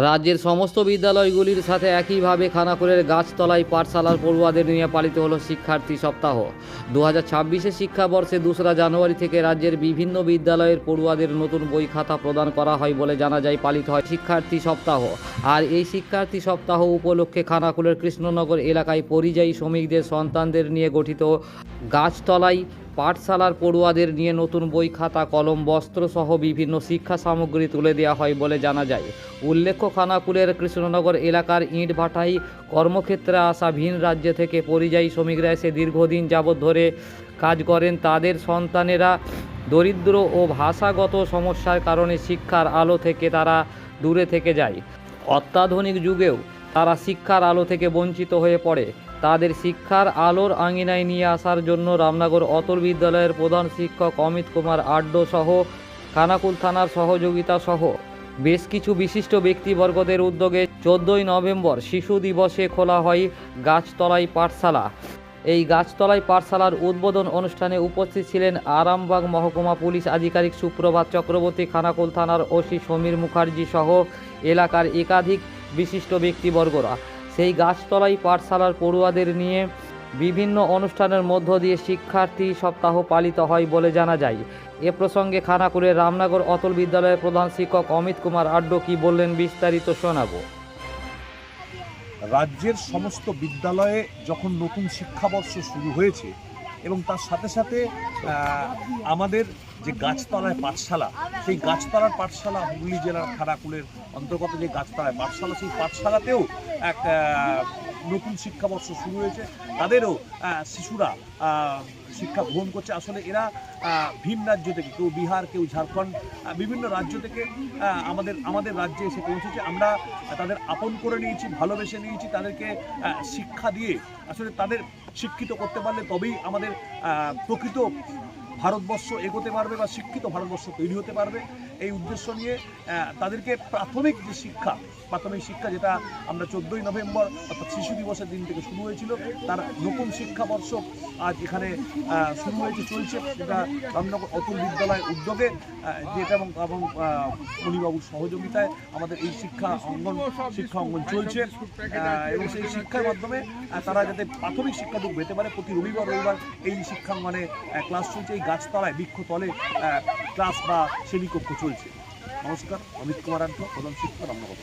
রাজ্যের সমস্ত বিদ্যালয়গুলির সাথে একইভাবে খানাকুলের গাছতলায় পাঠশালার পড়ুয়াদের নিয়ে পালিত হলো শিক্ষার্থী সপ্তাহ। 2026 শিক্ষাবর্ষে 2রা জানুয়ারি থেকে রাজ্যের বিভিন্ন বিদ্যালয়ের পড়ুয়াদের নতুন বই খাতা প্রদান করা হয় বলে জানা যায়। পালিত হয় শিক্ষার্থী সপ্তাহ। আর এই শিক্ষার্থী সপ্তাহ উপলক্ষে খানাকুলের কৃষ্ণনগর এলাকায় পরিযায়ী শ্রমিকদের সন্তানদের নিয়ে গঠিত গাছতলায় পাঠশালার পড়ুয়াদের নিয়ে নতুন বই খাতা কলম বস্ত্র সহ বিভিন্ন শিক্ষা সামগ্রী তুলে দেওয়া হয় বলে জানা যায়। উল্লেখ্য, খানাকুলের কৃষ্ণনগর এলাকার ইটভাটায় কর্মক্ষেত্রে আসা ভিন রাজ্য থেকে পরিযায়ী শ্রমিকরা এসে দীর্ঘদিন যাবৎ ধরে কাজ করেন। তাদের সন্তানেরা দরিদ্র ও ভাষাগত সমস্যার কারণে শিক্ষার আলো থেকে তারা দূরে থেকে যায়। অত্যাধুনিক যুগেও তারা শিক্ষার আলো থেকে বঞ্চিত হয়ে পড়ে। তাদের শিক্ষার আলোর আঙিনায় নিয়ে আসার জন্য রামনগর অতুল বিদ্যালয়ের প্রধান শিক্ষক অমিত কুমার আড্ড সহ খানাকুল থানার সহযোগিতা সহ বেশ কিছু বিশিষ্ট ব্যক্তিবর্গদের উদ্যোগে 14ই নভেম্বর শিশু দিবসে খোলা হয় গাছতলায় পাঠশালা। এই গাছতলায় পাঠশালার উদ্বোধন অনুষ্ঠানে উপস্থিত ছিলেন আরামবাগ মহকুমা পুলিশ আধিকারিক সুপ্রভাত চক্রবর্তী, খানাকুল থানার ওসি সমীর মুখার্জি সহ এলাকার একাধিক বিশিষ্ট ব্যক্তিবর্গরা। সেই গাছতলায় পাঠশালার পড়ুয়াদের নিয়ে বিভিন্ন অনুষ্ঠানের মধ্য দিয়ে শিক্ষার্থী সপ্তাহ পালিত হয় বলে জানা যায়। এ প্রসঙ্গে খানাকুলের রামনগর অতুল বিদ্যালয়ের প্রধান শিক্ষক অমিত কুমার আড্ড কি বললেন বিস্তারিত শোনাবো। রাজ্যের সমস্ত বিদ্যালয়ে যখন নতুন শিক্ষাবর্ষ শুরু হয়েছে এবং তার সাথে সাথে আমাদের যে গাছতলায় পাঠশালা, সেই গাছতলার পাঠশালা হুগলি জেলার খানাকুলের অন্তর্গত যে গাছতলায় পাঠশালা, সেই পাঠশালাতেও এক নতুন শিক্ষাবর্ষ শুরু হয়েছে। তাদেরও শিশুরা শিক্ষা গ্রহণ করছে। আসলে এরা ভিন রাজ্য থেকে, কেউ বিহার, কেউ ঝাড়খণ্ড, বিভিন্ন রাজ্য থেকে আমাদের রাজ্যে এসে পৌঁছেছে। আমরা তাদের আপন করে নিয়েছি, ভালোবেসে নিয়েছি। তাদেরকে শিক্ষা দিয়ে আসলে তাদের শিক্ষিত করতে পারলে তবেই আমাদের প্রকৃত ভারতবর্ষ এগোতে পারবে বা শিক্ষিত ভারতবর্ষ তৈরি হতে পারবে। এই উদ্দেশ্য নিয়ে তাদেরকে প্রাথমিক শিক্ষা যেটা আমরা 14ই নভেম্বর অর্থাৎ শিশু দিবসের দিন থেকে শুরু হয়েছিল, তার নতুন শিক্ষাবর্ষ আজ এখানে শুরু হয়েছে, চলছে। যেটা রামনগর অতুল বিদ্যালয়ের উদ্যোগে যেটা এবং মণিবাবুর সহযোগিতায় আমাদের এই শিক্ষা অঙ্গন চলছে এবং সেই শিক্ষার মাধ্যমে তারা যাতে প্রাথমিক শিক্ষাটুকু পেতে পারে। প্রতি রবিবার এই শিক্ষাঙ্গনে ক্লাস চলছে। এই গাছতলায় বৃক্ষতলে ক্লাস বা শ্রেণীকক্ষ চলছে। নমস্কার, অমিত কুমার আড্ড, প্রধান শিক্ষক রামনগর।